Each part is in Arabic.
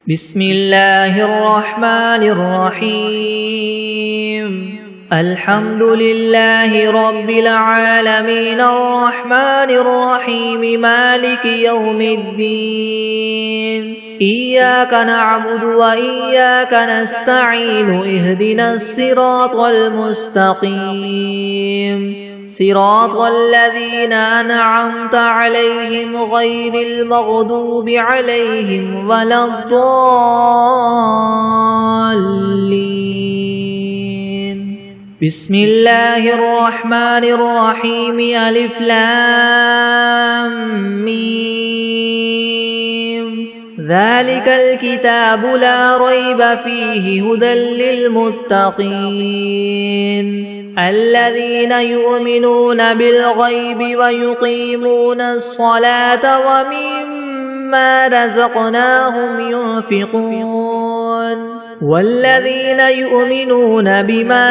بسم الله الرحمن الرحيم. الحمد لله رب العالمين الرحمن الرحيم مالك يوم الدين. إياك نعبد وإياك نستعين اهدنا الصراط المستقيم صراط الذين أنعمت عليهم غير المغضوب عليهم ولا الضالين. بسم الله الرحمن الرحيم. ألف لام ميم. ذلك الكتاب لا ريب فيه هدى للمتقين الذين يؤمنون بالغيب ويقيمون الصلاة ومما رزقناهم ينفقون والذين يؤمنون بما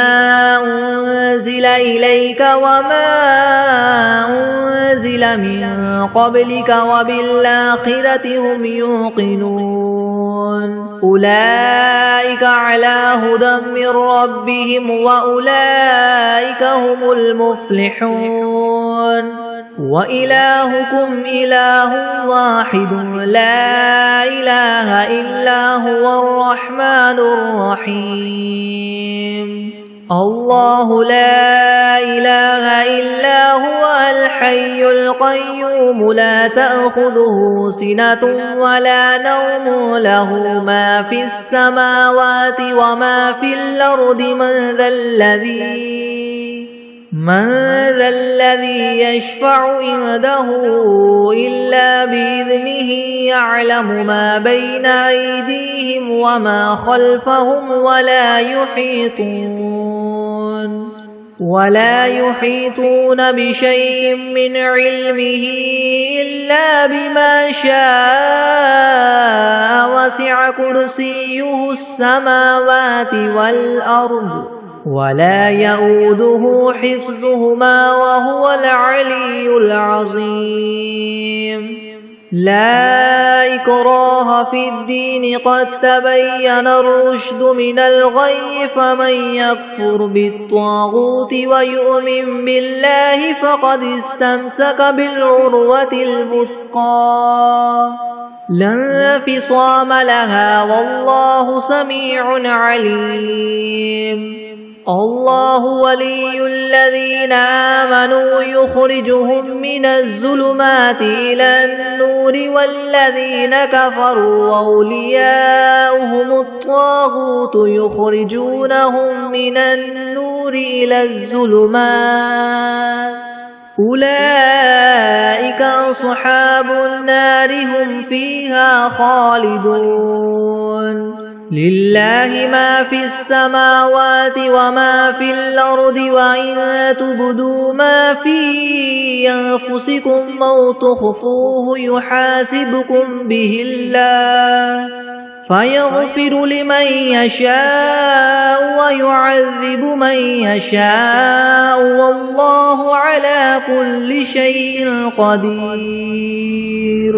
أنزل إليك وما أنزل من قبلك وبالآخرة هم يوقنون أولئك على هدى من ربهم وأولئك هم المفلحون. وإلهكم إله واحد لا إله إلا هو الرحمن الرحيم. الله لا إله إلا هو الحي القيوم لا تأخذه سنة ولا نوم له ما في السماوات وما في الأرض من ذا الذي يشفع عنده إلا بإذنه يعلم ما بين أيديهم وما خلفهم ولا يحيطون بشيء من علمه إلا بما شاء وسع كرسيه السماوات والأرض ولا يؤوده حفظهما وهو العلي العظيم. لا إكراه في الدين قد تبين الرشد من الغي فمن يكفر بالطاغوت ويؤمن بالله فقد استمسك بالعروة الوثقى لا انفصام لها والله سميع عليم. الله ولي الذين آمنوا يخرجهم من الظلمات إلى النور والذين كفروا أولياؤهم الطاغوت يخرجونهم من النور إلى الظلمات أولئك أصحاب النار هم فيها خالدون. لله ما في السماوات وما في الأرض وإن تبدوا ما في أنفسكم أو تخفوه يحاسبكم به الله فيغفر لمن يشاء ويعذب من يشاء والله على كل شيء قدير.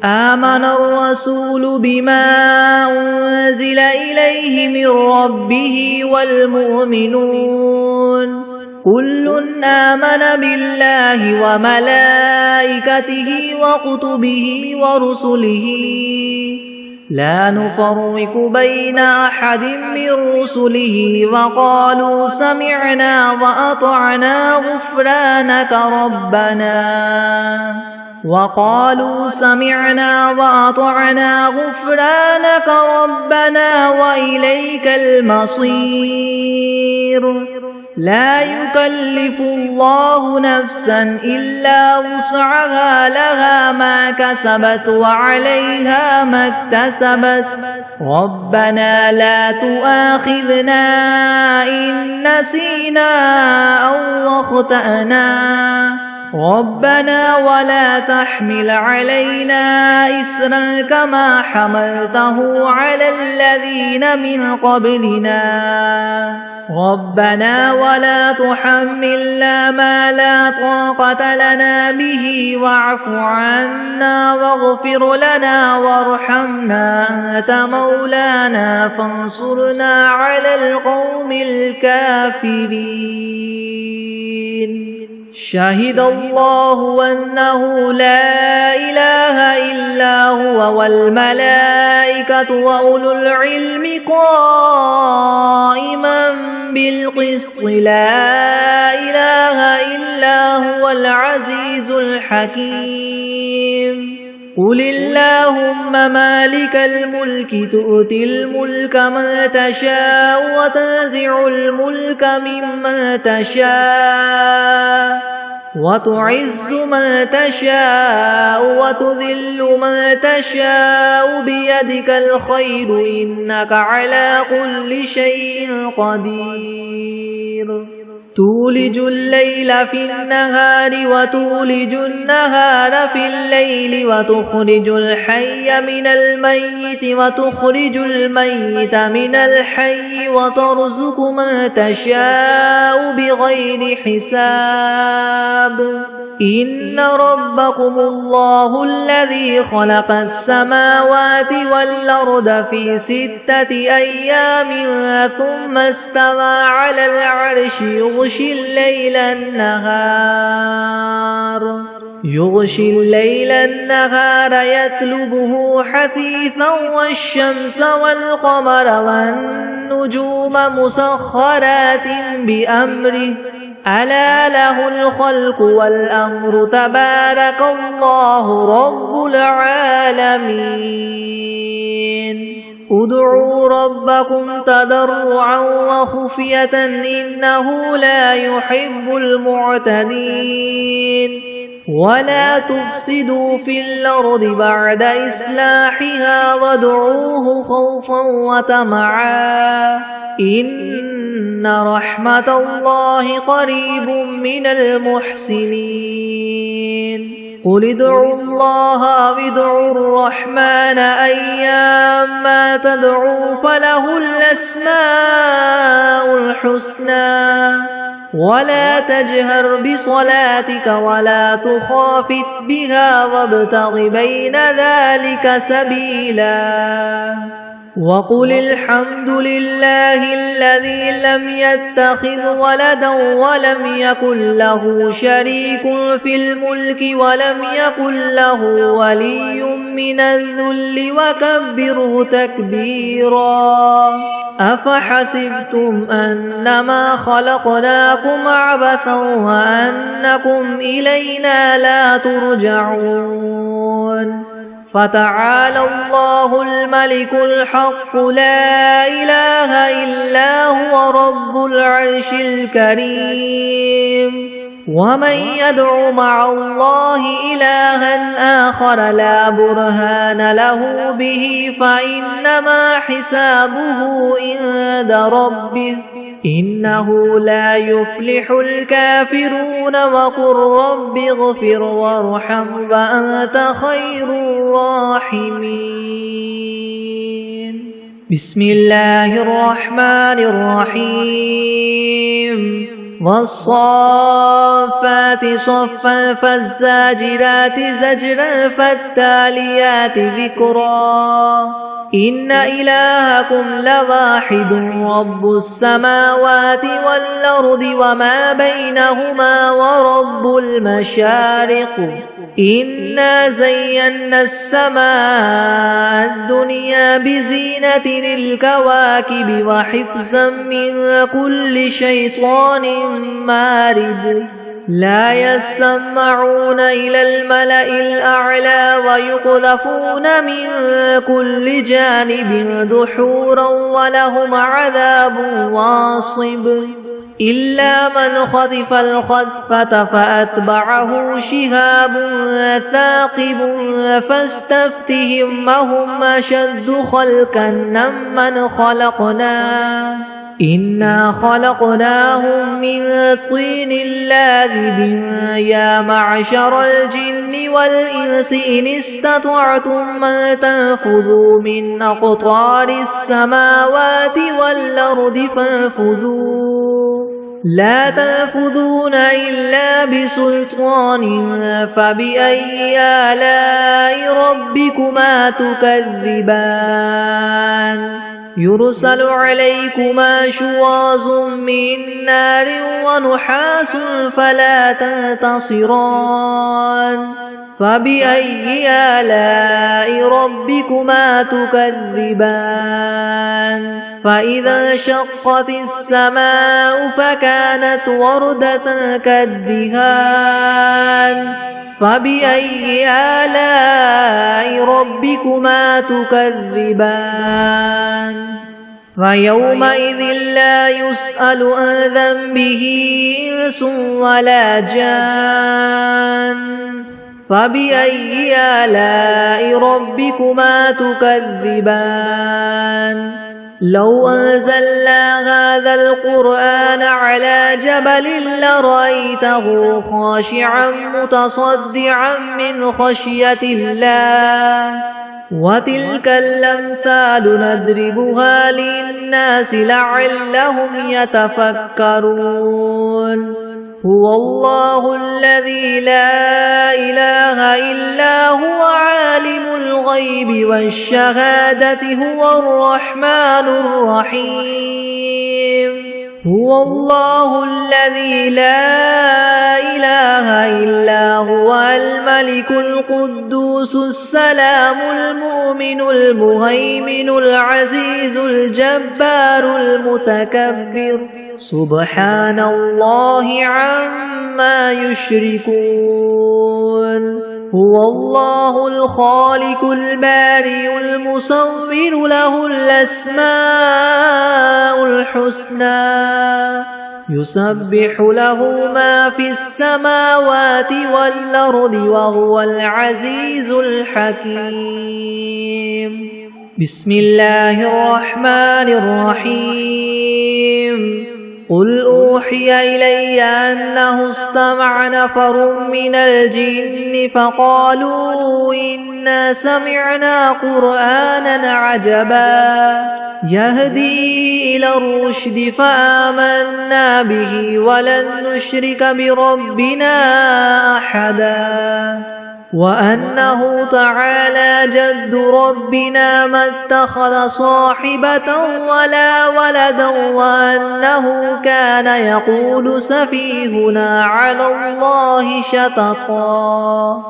آمن الرسول بما أنزل إليه من ربه والمؤمنون كل آمن بالله وملائكته وكتبه ورسله لا نفرق بين أحد من رسله وقالوا سمعنا وأطعنا غفرانك ربنا وإليك المصير. لا يكلف الله نفسا إلا وسعها لها ما كسبت وعليها ما اكتسبت ربنا لا تؤاخذنا إن نسينا أو أخطأنا ربنا ولا تحمل علينا إسرا كما حملته على الذين من قبلنا ربنا ولا تحملنا ما لا طاقة لنا به واعف عنا واغفر لنا وارحمنا أنت مولانا فانصرنا على القوم الكافرين شهد الله أنه لا إله إلا هو والملائكة وأولو العلم قائما بالقسط لا إله إلا هو العزيز الحكيم قل اللهم مالك الملك تؤتي الملك من تشاء وتنزع الملك ممن تشاء وتعز من تشاء وتذل من تشاء بيدك الخير إنك على كل شيء قدير تولج الليل في النهار وتولج النهار في الليل وتخرج الحي من الميت وتخرج الميت من الحي وترزق من تشاء بغير حساب إن ربكم الله الذي خلق السماوات والأرض في 6 أيام ثم استوى على العرش يغشي الليل النهار يطلبه حثيثا والشمس والقمر والنجوم مسخرات بأمره ألا له الخلق والأمر تبارك الله رب العالمين ادعوا ربكم تضرعا وخفية إنه لا يحب المعتدين ولا تفسدوا في الأرض بعد إصلاحها وادعوه خوفا وطمعا إن رحمة الله قريب من المحسنين قل ادعوا الله أو ادعوا الرحمن أيما تدعوا فله الأسماء الحسنى ولا تجهر بصلاتك ولا تخافت بها وابتغ بين ذلك سبيلا وقل الحمد لله الذي لم يتخذ ولدا ولم يكن له شريك في الملك ولم يكن له ولي من الذل وكبره تكبيرا أفحسبتم أنما خلقناكم عبثا وأنكم إلينا لا ترجعون فتعالى الله الملك الحق لا إله إلا هو رب العرش الكريم ومن يدع مع الله إلها آخر لا برهان له به فإنما حسابه عند ربه إنه لا يفلح الكافرون وقل رب اغفر وارحم وأنت خير الراحمين بسم الله الرحمن الرحيم والصافات صفا فالزاجرات زجرا فالتاليات ذكرا إن إلهكم لواحد رب السماوات والأرض وما بينهما ورب المشارق إنا زينا السماء الدنيا بزينة الكواكب وحفظا من كل شيطان مارد لا يسمعون إلى الملأ الأعلى ويقذفون من كل جانب دحورا ولهم عذاب واصب إلا من خطف الخطفة فأتبعه شهاب ثاقب فاستفتهم هم أشد خلقا ممن خلقنا إنا خلقناهم من طين لاذب يا معشر الجن والإنس إن استطعتم أن تنفذوا من أقطار السماوات والأرض فانفذوا لا تنفذون إلا بسلطان فبأي آلاء ربكما تكذبان يرسل عليكما شواظ من نار ونحاس فلا تنتصران فبأي آلاء ربكما تكذبان فإذا انشقت السماء فكانت وردة كالدهان فبأي آلاء ربكما تكذبان فيومئذ لا يسأل عن ذنبه إنس ولا جان فبأي آلاء ربكما تكذبان لو أنزلنا هذا القرآن على جبل لرأيته خاشعا متصدعا من خشية الله وتلك الأمثال نضربها للناس لعلهم يتفكرون هو الله الذي لا إله إلا هو عالم الغيب والشهادة هو الرحمن الرحيم هو الله الذي لا إله إلا هو الملك القدوس السلام المؤمن المهيمن العزيز الجبار المتكبر سبحان الله عما يشركون هو الله الخالق البارئ المصور له الأسماء الحسنى يسبح له ما في السماوات والأرض وهو العزيز الحكيم بسم الله الرحمن الرحيم قل أوحي إلي أنه استمع نفر من الجن فقالوا إنا سمعنا قرآنا عجبا يهدي إلى الرشد فآمنا به ولن نشرك بربنا أحدا وأنه تعالى جد ربنا ما اتخذ صاحبة ولا ولدا وأنه كان يقول سفيهنا على الله شططا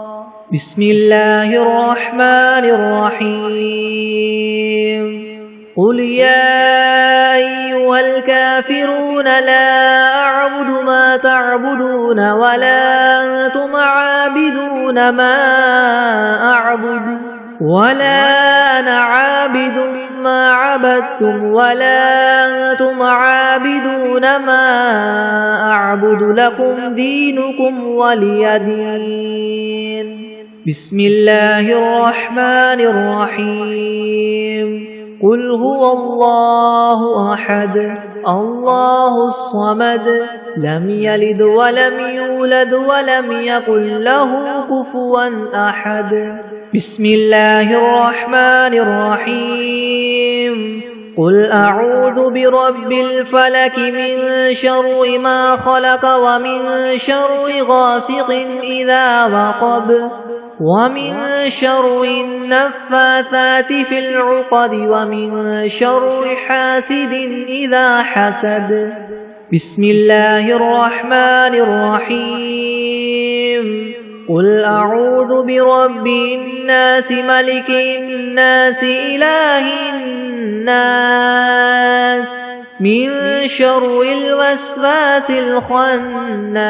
بسم الله الرحمن الرحيم قل يا أيها الكافرون لا أعبد ما تعبدون ولا أنتم عابدون ما أعبد ولا أنا عابد ما عبدتم ولا أنتم عابدون ما أعبد لكم دينكم ولي دين بسم الله الرحمن الرحيم قل هو الله أحد الله الصمد لم يلد ولم يولد ولم يكن له كفوا أحد بسم الله الرحمن الرحيم قل أعوذ برب الفلك من شر ما خلق ومن شر غاسق إذا وقب ومن شر النفاثات في العقد ومن شر حاسد إذا حسد بسم الله الرحمن الرحيم قل أعوذ برب الناس ملك الناس إله الناس من شر الوسواس الخناس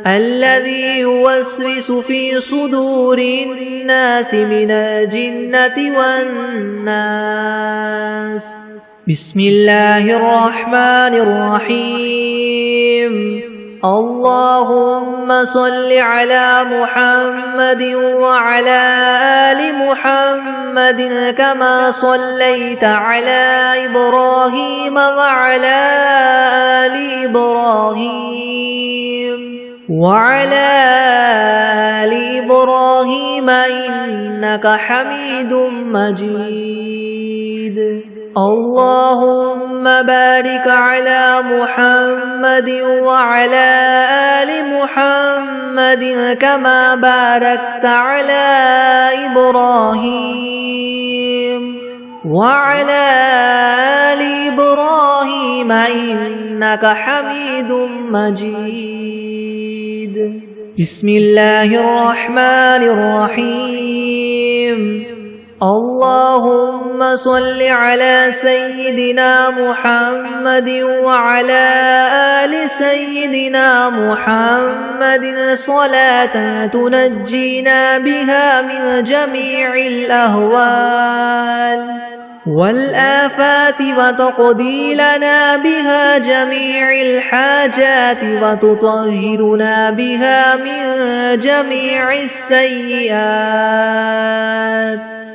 الذي يوسوس في صدور الناس من الجنة والناس بسم الله الرحمن الرحيم اللهم صل على محمد وعلى آل محمد كما صليت على إبراهيم وعلى آل إبراهيم إنك حميد مجيد. اللهم بارك على محمد وعلى آل محمد كما باركت على إبراهيم وعلى آل إبراهيم إنك حميد مجيد. بسم الله الرحمن الرحيم. اللهم صل على سيدنا محمد وعلى آل سيدنا محمد صلاة تنجينا بها من جميع الأهوال والآفات وتقضي لنا بها جميع الحاجات وتطهرنا بها من جميع السيئات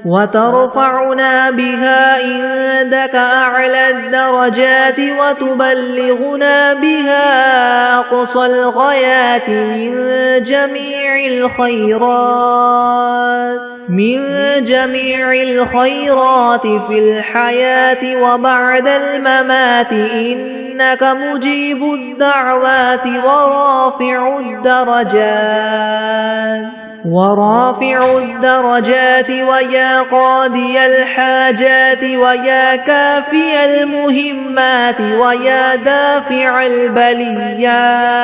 وترفعنا بها عندك أعلى الدرجات وتبلغنا بها أقصى الغايات من جميع الخيرات في الحياة وبعد الممات إنك مجيب الدعوات ورافع الدرجات ويا قاضي الحاجات ويا كافي المهمات ويا دافع البليات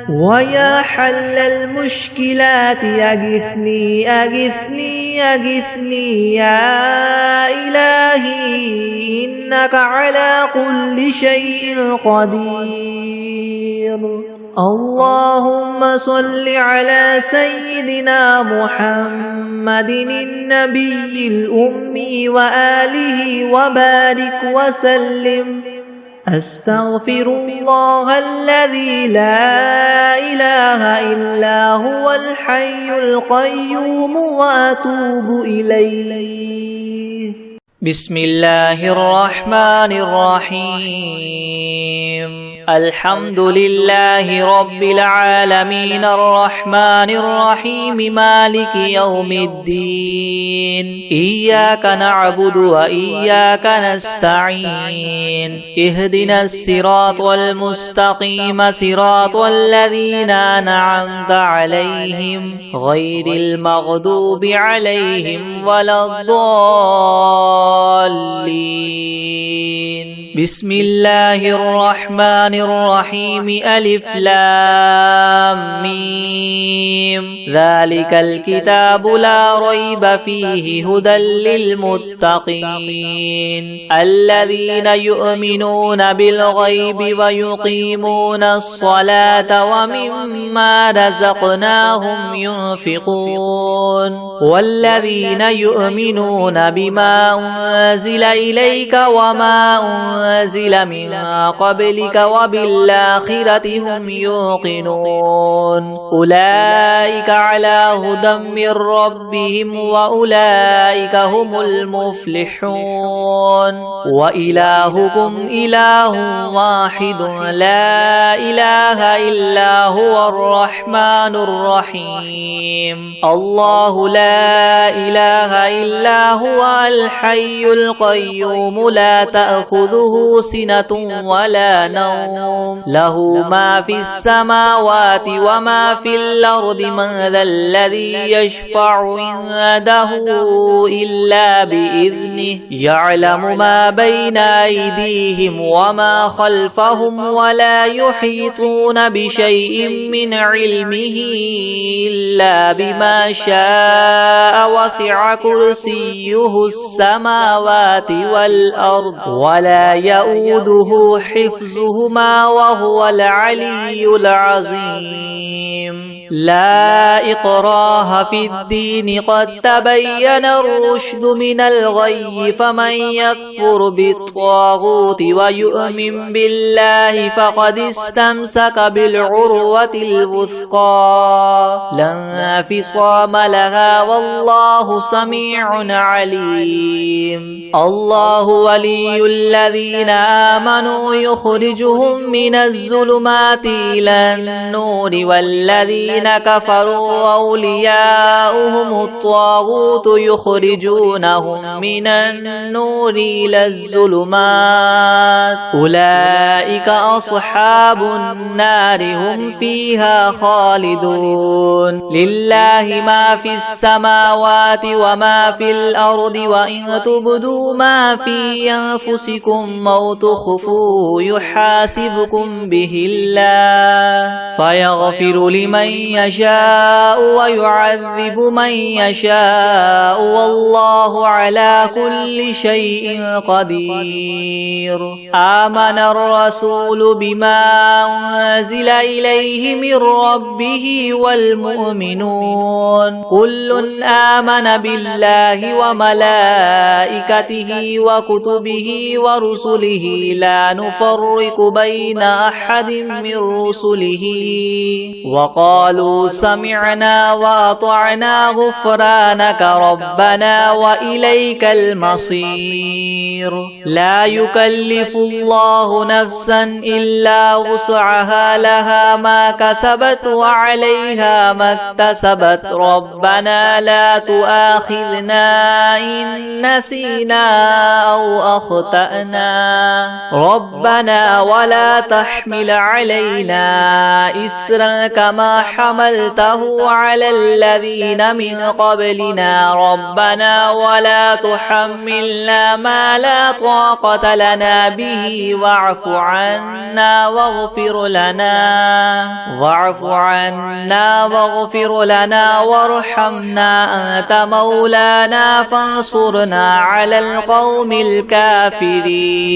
ويا حل المشكلات أغثني أغثني أغثني يا إلهي إنك على كل شيء قدير. اللهم صل على سيدنا محمد النبي الأمي وآله وبارك وسلم. أستغفر الله الذي لا إله إلا هو الحي القيوم وأتوب إليه. بسم الله الرحمن الرحيم. الحمد لله رب العالمين الرحمن الرحيم مالك يوم الدين. إياك نعبد وإياك نستعين. اهدنا الصراط المستقيم صراط الذين أنعمت عليهم غير المغضوب عليهم ولا الضالين. بسم الله الرحمن الرحيم. ألف لام ميم. ذلك الكتاب لا ريب فيه هدى للمتقين الذين يؤمنون بالغيب ويقيمون الصلاة ومما رزقناهم ينفقون والذين يؤمنون بما أنزل إليك وما أنزل من قبلك وبالآخرة هم يوقنون أولئك على هدى من ربهم وأولئك هم المفلحون. وإلهكم إله واحد لا إله إلا هو الرحمن الرحيم. الله لا إله إلا هو الحي القيوم لا تأخذه سنة ولا نوم له ما في السماوات وما في الأرض. من ذا الذي يشفع عنده إلا بإذنه يعلم ما بين أيديهم وما خلفهم ولا يحيطون بشيء من علمه إلا بما شاء. وسع كرسيه السماوات والأرض ولا يؤوده حفظهما وهو العلي العظيم. لا إكراه في الدين قد تبين الرشد من الغي فمن يكفر بالطاغوت ويؤمن بالله فقد استمسك بالعروة الوثقى لا انفصام لها والله سميع عليم الله ولي الذين آمنوا يخرجهم من الظلمات إلى النور والذين كفروا أولياؤهم الطاغوت يخرجونهم من النور إلى الظلمات أولئك أصحاب النار هم فيها خالدون لله ما في السماوات وما في الأرض وإن تبدوا ما في أنفسكم أو تخفوه يحاسبكم به الله فيغفر لمن يشاء ويعذب من يشاء والله على كل شيء قدير آمن الرسول بما أنزل إليه من ربه والمؤمنون كل آمن بالله وملائكته وكتبه ورسله لا نفرق بين أحد من رسله وقالوا سمعنا وأطعنا غفرانك ربنا وإليك المصير لا يكلف الله نفسا إلا وسعها لها ما كسبت وعليها ما اكتسبت ربنا لا تؤاخذنا إن نسينا أو أخطأنا ربنا ولا تحمل علينا إسرا كما حملته على الذين من قبلنا ربنا ولا تحملنا ما لا طاقة لنا به واعف عنا واغفر لنا وارحمنا أنت مولانا فانصرنا على القوم الكافرين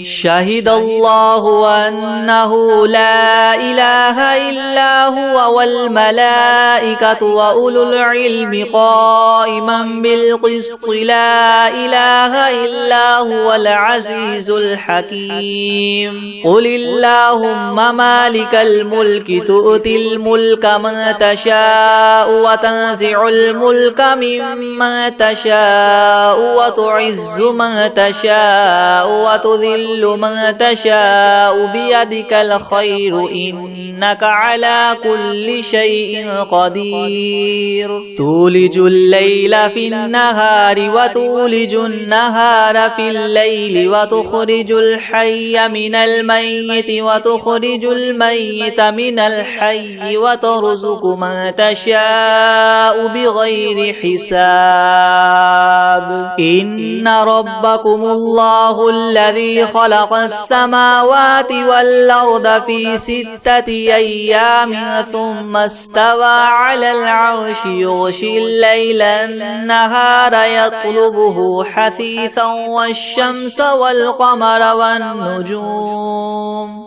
شهد الله أنه لا إله إلا هو والملائكة وأولو العلم قائما بالقسط لا إله إلا هو العزيز الحكيم قل اللهم مالك الملك تؤتي الملك من تشاء وتنزع الملك ممن تشاء وتعز من تشاء وتذل من تشاء بيدك الخير إنك على كل شيء قدير تولج الليل في النهار وتولج النهار في الليل وتخرج الحي من الميت وتخرج الميت من الحي وترزق من تشاء بغير حساب إن ربكم الله الذي خلق السماوات والأرض في 6 أيام ثم استوى على العرش يغشي الليل النهار يطلبه حثيثا والشمس والقمر والنجوم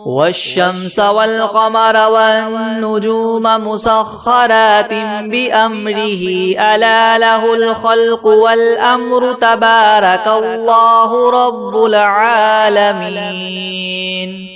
مسخرات بأمره ألا له الخلق والأمر تبارك الله رب العالمين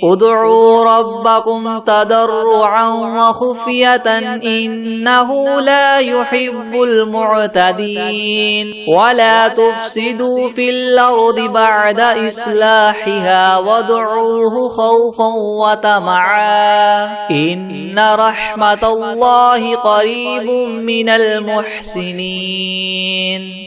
ادعوا ربكم تضرعا وخفية إنه لا يحب المعتدين ولا تفسدوا في الأرض بعد إصلاحها وادعوه خوفا وطمعا إن رحمة الله قريب من المحسنين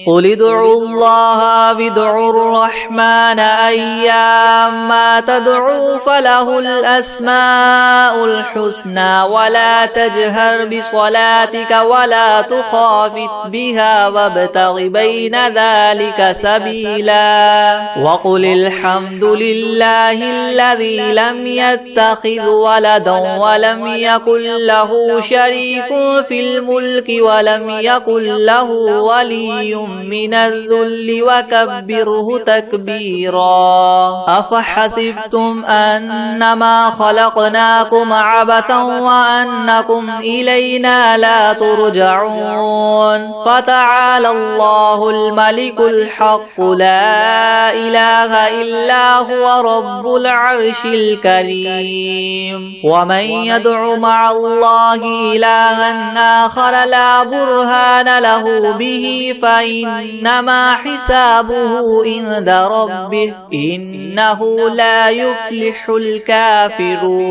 قل ادعوا الله وادعوا الرحمن أيما تدعوا فله الأسماء الحسنى ولا تجهر بصلاتك ولا تخافت بها وابتغ بين ذلك سبيلا وقل الحمد لله الذي لم يتخذ ولدا ولم يكن له شريك في الملك ولم يكن له ولي من الذل وكبر وكبره تكبيرا أفحسبتم أنما خلقناكم عبثا وأنكم إلينا لا ترجعون فتعالى الله الملك الحق لا إله إلا هو رب العرش الكريم ومن يدع مع الله إلها آخر لا برهان له به فإنما حسابه عند ربه إنه لا يفلح الكافرون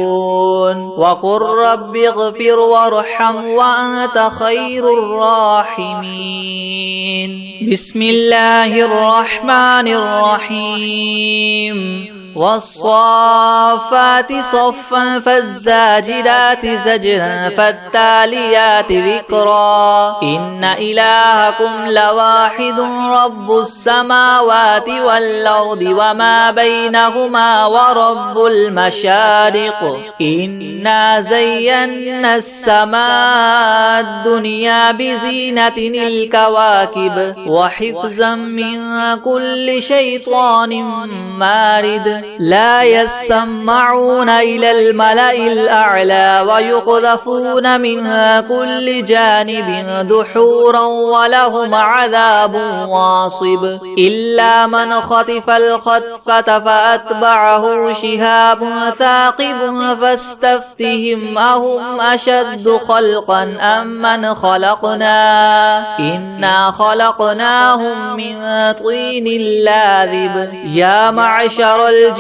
وقل رب اغفر وارحم وأنت خير الراحمين بسم الله الرحمن الرحيم والصافات صفا فالزاجرات زجرا فالتاليات ذكرا إن إلهكم لواحد رب السماوات والأرض وما بينهما ورب المشارق إنا زينا السماء الدنيا بزينة الكواكب وحفظا من كل شيطان مارد لا يسمعون إلى الملأ الأعلى ويقذفون منها كل جانب دحورا ولهم عذاب واصب إلا من خطف الخطفة فأتبعه شهاب ثاقب فاستفتهم أهم أشد خلقا أم من خلقنا إنا خلقناهم من طين لاذب يا معشر الجن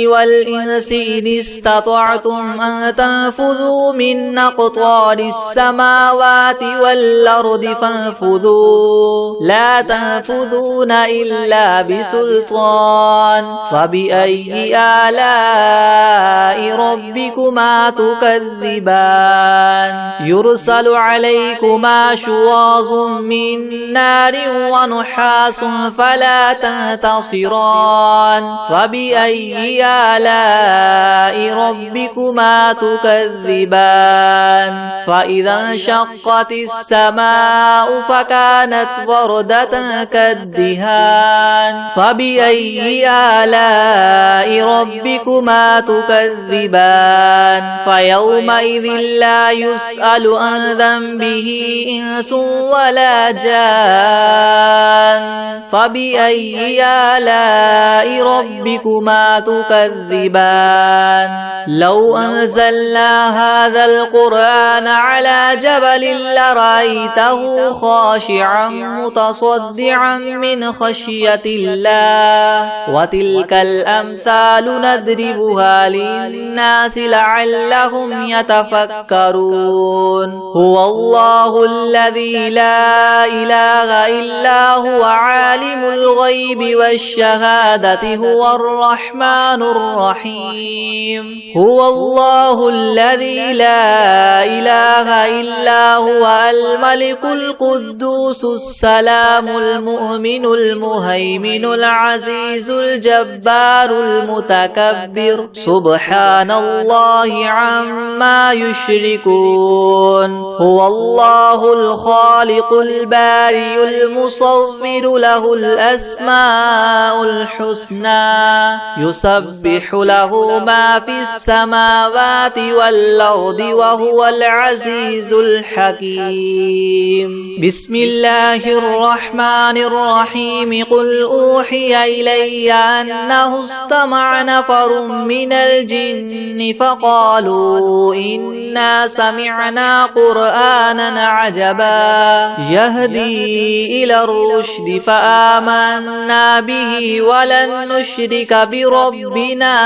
والإنس إن استطعتم أن تنفذوا من أقطار السماوات والأرض فانفذوا لا تنفذون إلا بسلطان فبأي آلاء ربكما تكذبان يرسل عليكما شواظ من نار ونحاس فلا تنتصران فبأي آلاء ربكما تكذبان فإذا انشقت السماء فكانت وردة كالدهان فبأي آلاء ربكما تكذبان فيومئذ لا يسأل عن ذنبه إنس ولا جان فبأي آلاء ربكما تكذبان لو أنزلنا هذا القرآن على جبل لرأيته خاشعا متصدعا من خشية الله وتلك الأمثال نضربها للناس لعلهم يتفكرون هو الله الذي لا إله إلا هو عالم الغيب والشهادة هو الرحمن الرحيم هو الله الذي لا إله إلا هو الملك القدوس السلام المؤمن المهيمن العزيز الجبار المتكبر سبحان الله عما يشركون هو الله الخالق البارئ المصور له الأسماء الحسنى يسبح له ما في السماوات والأرض وهو العزيز الحكيم بسم الله الرحمن الرحيم قل أوحي إلي أنه استمع نفر من الجن فقالوا إنا سمعنا قرآنا عجبا يهدي إلى الرشد فآمنا به ولن نشرك بربنا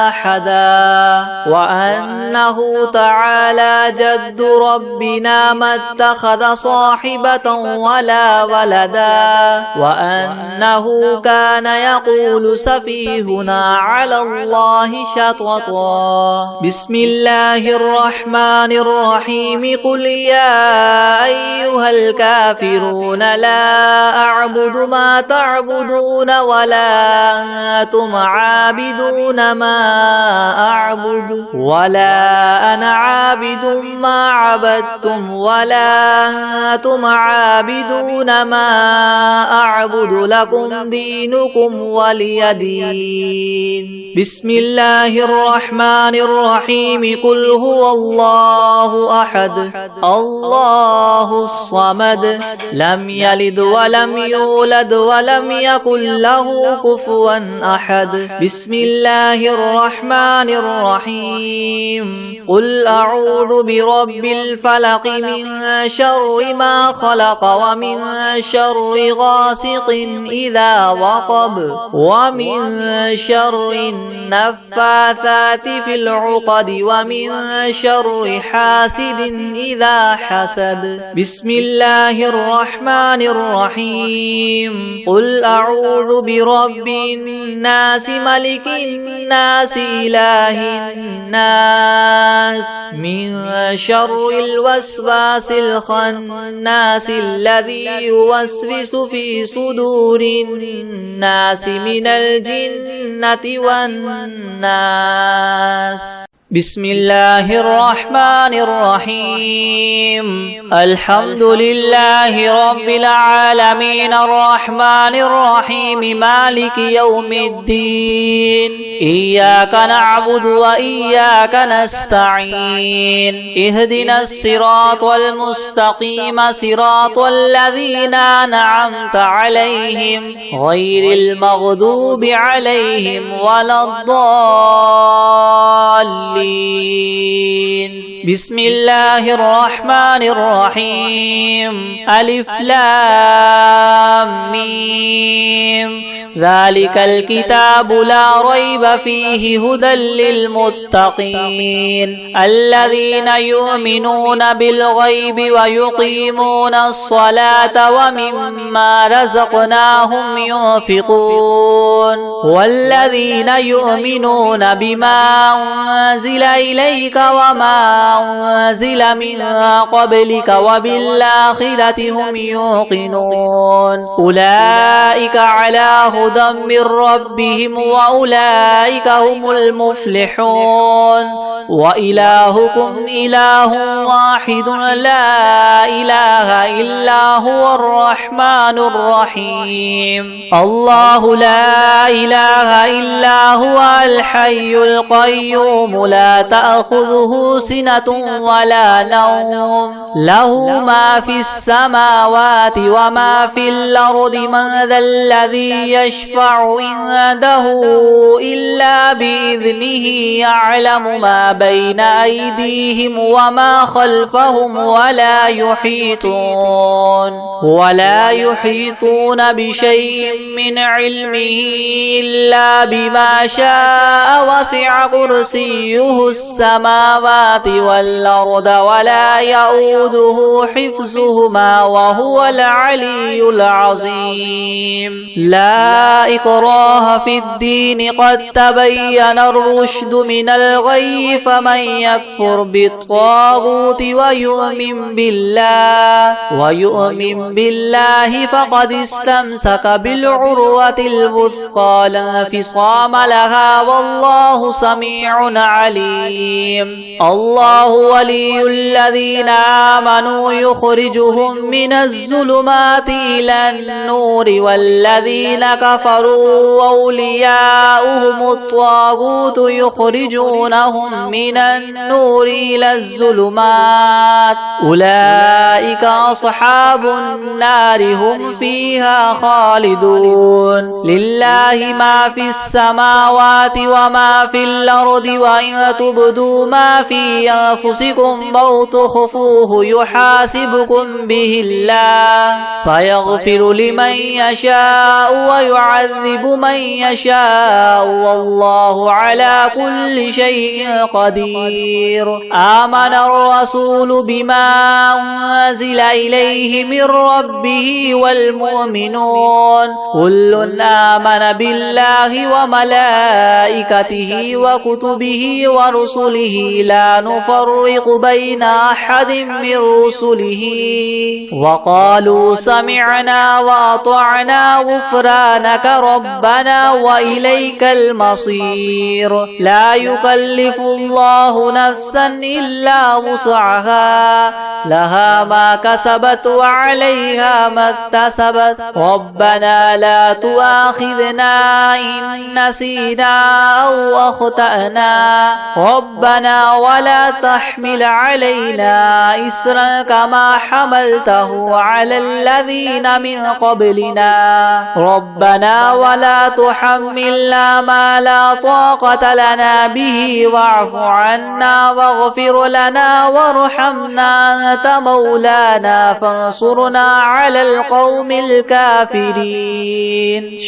أحدا وأنه تعالى جد ربنا ما اتخذ صاحبة ولا ولدا وأنه كان يقول سفيهنا على الله شططا بسم الله الرحمن الرحيم قل يا أيها الكافرون لا أعبد ما تعبدون ولا أنتم عابدون ما أعبد ولا أنا عابد ما عبدتم ولا أنتم عابدون ما أعبد لكم دينكم ولي دين. بسم الله الرحمن الرحيم. قل هو الله أحد الله الصمد لم يلد ولم يولد ولم يكن له كفوا أحد. بسم الله الرحمن الرحيم. قل أعوذ برب الفلق من شر ما خلق ومن شر غاسق إذا وقب ومن شر النفاثات في العقد ومن شر حاسد إذا حسد. بسم الله الرحمن الرحيم. قل أعوذ برب الناس ملك الناس إله الناس من شر الوسواس الخناس الذي يوسوس في صدور الناس من الجنة والناس. بسم الله الرحمن الرحيم. الحمد لله رب العالمين الرحمن الرحيم مالك يوم الدين. إياك نعبد وإياك نستعين. اهدنا الصراط المستقيم صراط الذين أنعمت عليهم غير المغضوب عليهم ولا الضالين. بسم الله الرحمن الرحيم. ألف لام ميم. ذلك الكتاب لا ريب فيه هدى للمتقين الذين يؤمنون بالغيب ويقيمون الصلاة ومما رزقناهم ينفقون والذين يؤمنون بما أنزل إليك وما أنزل من قبلك وبالآخرة هم يوقنون أولئك على هدى من ربهم وأولئك هم المفلحون. وإلهكم إله واحد لا إله إلا هو الرحمن الرحيم. الله لا إله إلا هو الحي القيوم لا تأخذه سنة ولا نوم له ما في السماوات وما في الأرض. من ذا الذي يشفع عنده إلا بإذنه يعلم ما بين أيديهم وما خلفهم ولا يحيطون بشيء من علمه إلا بما شاء. وسع كرسيه السماوات والأرض ولا يؤوده حفظهما وهو العلي العظيم. لا إكراه في الدين قد تبين الرشد من الغي. فمن يكفر بالطاغوت ويؤمن بالله فقد استمسك بالعروة الوثقى لا انفصام لها والله سميع عليم. الله ولي الذين آمنوا يخرجهم من الظلمات إلى النور والذين كفروا أولياؤهم الطاغوت يخرجونهم من النور إلى الظلمات أولئك أصحاب النار هم فيها خالدون. لله ما في السماوات وما في الأرض وإن تبدوا ما في أنفسكم أو تخفوه يحاسبكم به الله فيغفر لمن يشاء ويعذب من يشاء والله على كل شيء قدير. آمن الرسول بما أنزل إليه من ربه والمؤمنون كل آمن بالله وملائكته وكتبه ورسله لا نفرق بين أحد من رسله وقالوا سمعنا وأطعنا غفرانك غفرانك ربنا وإليك المصير. لا يكلف الله نفسا إلا وسعها، لها ما كسبت وعليها ما اكتسبت. ربنا لا تؤاخذنا إن نسينا أو أخطأنا، ربنا ولا تحمل علينا إسرا كما حملته على الذين من قبلنا، ربنا ولا تحملنا ما لا طاقة لنا به واعف عنا واغفر لنا وارحمنا أنت مولانا فانصرنا على القوم الكافرين.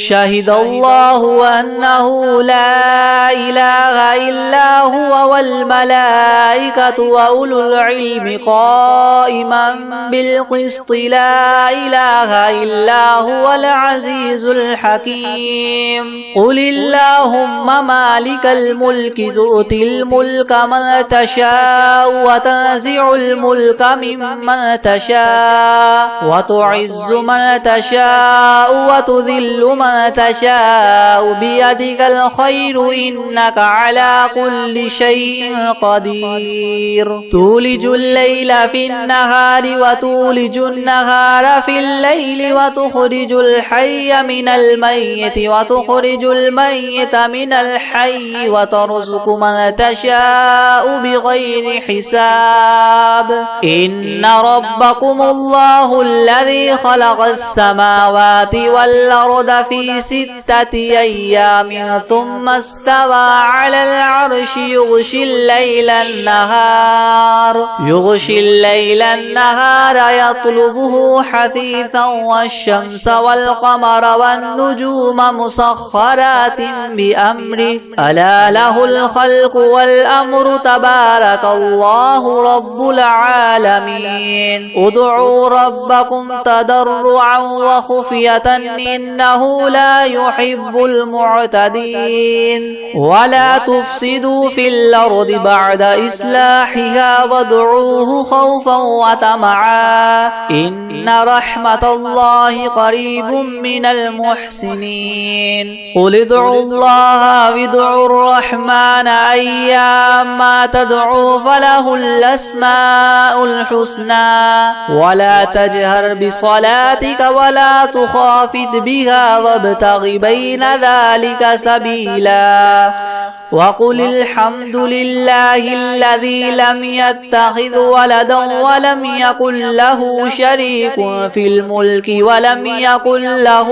شهد الله أنه لا إله إلا هو والملائكة وأولو العلم قائما بالقسط لا إله إلا هو العزيز الحكيم. قل اللهم مالك الملك تؤتي الملك من تشاء وتنزع الملك ممن تشاء وتعز من تشاء وتذل من تشاء بيدك الخير إنك على كل شيء قدير. تولج الليل في النهار وتولج النهار في الليل وتخرج الحي من الميت وتخرج الميت من الحي وترزق من تشاء بغير حساب. إن ربكم الله الذي خلق السماوات والأرض في 6 أيام ثم استوى على العرش يغشي الليل النهار يطلبه حثيثا والشمس والقمر والنجوم مسخرات بأمره ألا له الخلق والأمر تبارك الله رب العالمين. ادعوا ربكم تضرعا وخفية إنه لا يحب المعتدين. ولا تفسدوا في الأرض بعد إصلاحها وادعوه خوفا وطمعا إن رحمة الله قريب من المحسنين. قل ادعوا الله وادعوا الرحمن أيما تدعوا فله الأسماء الحسنى ولا تجهر بصلاتك ولا تخافت بها وابتغ بين ذلك سبيلا. وقل الحمد لله الذي لم يتخذ ولدا ولم يكن له شريك في الملك ولم يكن له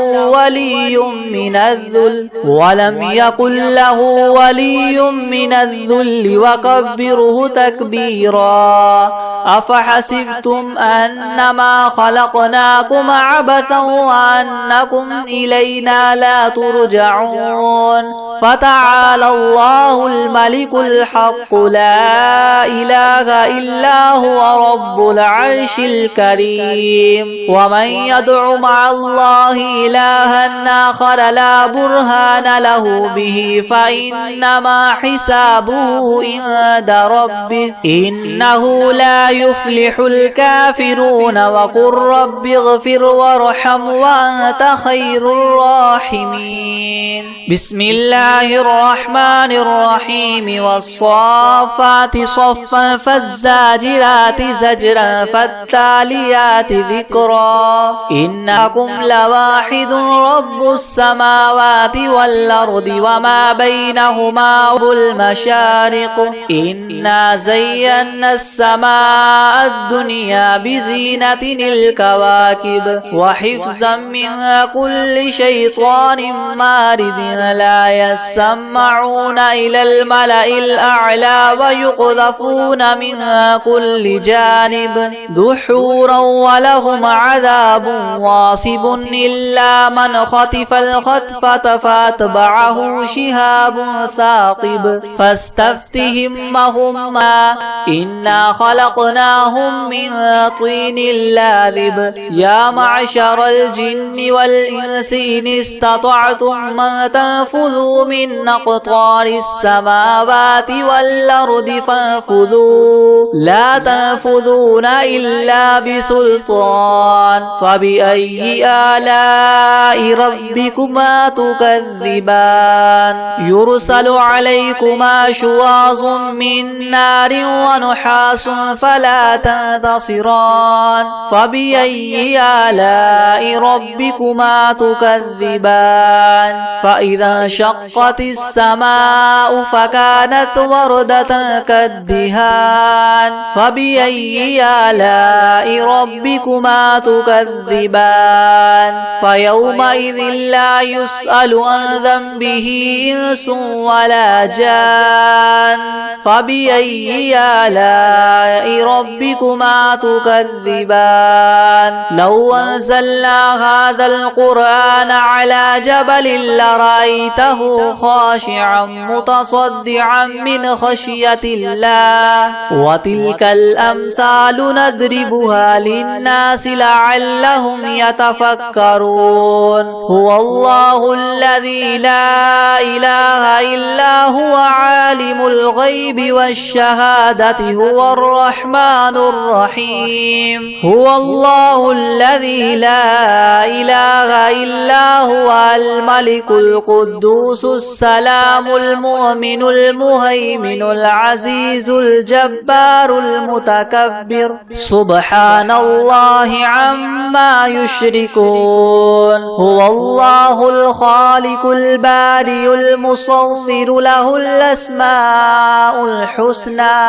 ولي من الذل وكبره تكبيرا. أفحسبتم أنما خلقناكم عبثا وأنكم إلينا لا ترجعون. فتعالى الله الملك الحق لا إله إلا هو رب العرش الكريم. ومن يدع مع الله إلها آخر لا برهان له به فإنما حسابه عند ربه إنه لا يفلح الكافرون. وقل رب اغفر وارحم وأنت خير الراحمين. بسم الله الرحمن الرحيم. والصافات صفا فالزاجرات زجرا فالتاليات ذكرا. إنكم لواحد رب السماوات والأرض وما بينهما والمشارق. إنا زينا السماء الدنيا بزينة الكواكب وحفظا من كل شيطان مارد لا يسمعون إلى الملأ الأعلى ويقذفون من كل جانب دحورا ولهم عذاب واصب إلا من خطف الخطفة فاتبعه شهاب ثاقب. فاستفتهم وهما إنا خلقناهم من طين لاذب. يا معشر الجن والإنس إن استطعتم من تنفذوا من أقطار السماوات والأرض فانفذوا لا تنفذون إلا بسلطان فبأي آلاء ربكما تكذبان يرسل عليكما شواظ من نار ونحاس فلا تنتصران فبأي آلاء ربكما تكذبان فإذا انشقت السماء فكانت وردة كالدهان فبأي آلاء ربكما تكذبان فيومئذ لا يسأل عن ذنبه إنس ولا جان فبأي آلاء ربكما تكذبان لو أنزلنا هذا القرآن على جبل لرأيته خاشعا متصدعا من خشية الله وتلك الأمثال نضربها للناس لعلهم يتفكرون هو الله الذي لا إله إلا هو عالم الغيب والشهادة هو الرحمن الرحيم هو الله الذي لا إله إلا هو الملك القدوس السلام المؤمن المهيمن العزيز الجبار المتكبر سبحان الله عما يشركون هو الله الخالق البارئ المصور له الأسماء الحسنى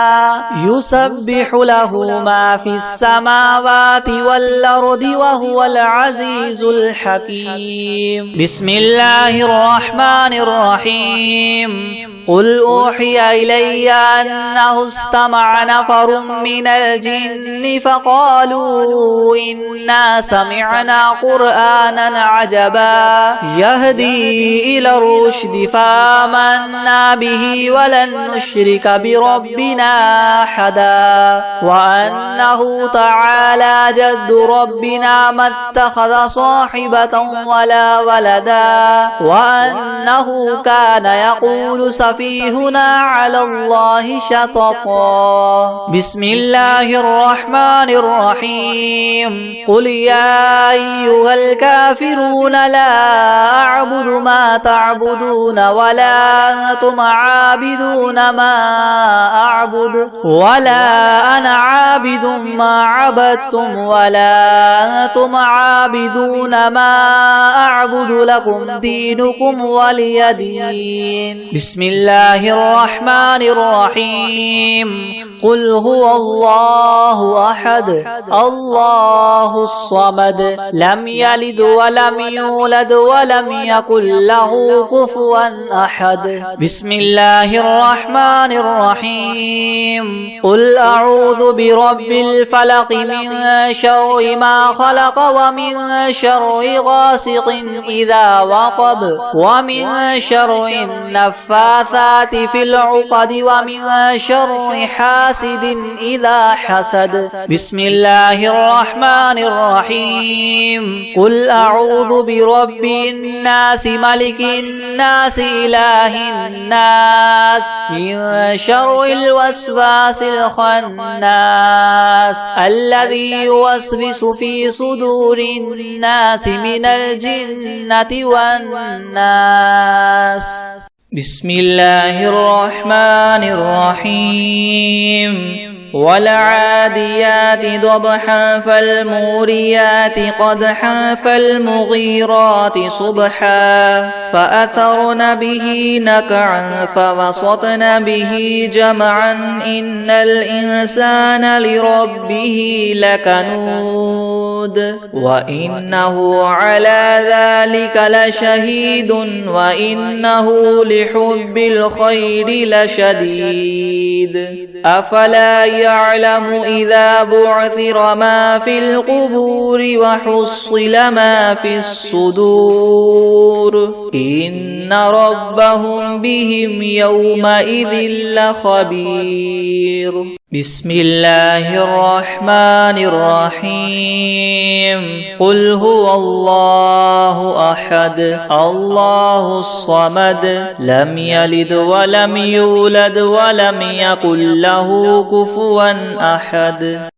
يسبح له ما في السماوات والأرض وهو العزيز الحكيم بسم الله الرحمن الرحيم قل أوحي إلي أنه استمع نفر من الجن فقالوا إنا سمعنا قرآنا عجبا يهدي إلى الرشد فآمنا به ولن نشرك بربنا أحدا وأنه تعالى جد ربنا ما اتخذ صاحبة ولا ولدا وأنه كان يقول سفيهنا على الله شططا بسم الله الرحمن الرحيم قل يا أيها الكافرون لا أعبد ما تعبدون ولا أنتم عابدون ما أعبد ولا أنا عابد ما عبدتم ولا أنتم عابدون ما أعبد لكم دينكم ولي دين بسم الله الرحمن الرحيم قل هو الله أحد الله الصمد لم يلد ولم يولد ولم يكن له كفوا أحد بسم الله الرحمن الرحيم قل أعوذ برب الفلق من شر ما خلق ومن شر غاسق إذا وقب ومن شر النفاثات في العقد ومن شر حاسد إذا حسد بسم الله الرحمن الرحيم قل أعوذ برب الناس ملك الناس إله الناس من شر الوسواس الخناس الذي يوسوس في صدور الناس من الجنة والناس بسم الله الرحمن الرحيم والعاديات ضبحا فالموريات قدحا فالمغيرات صبحا فأثرن به نقعا فوسطن به جمعا إن الإنسان لربه لكنود وإنه على ذلك لشهيد وإنه لحب الخير لشديد أفلا يعلم إذا بعثر ما في القبور وحصل ما في الصدور إن ربهم بهم يومئذ لخبير بسم الله الرحمن الرحيم قل هو الله أحد الله الصمد لم يلد ولم يولد ولم يكن له كفوا أحد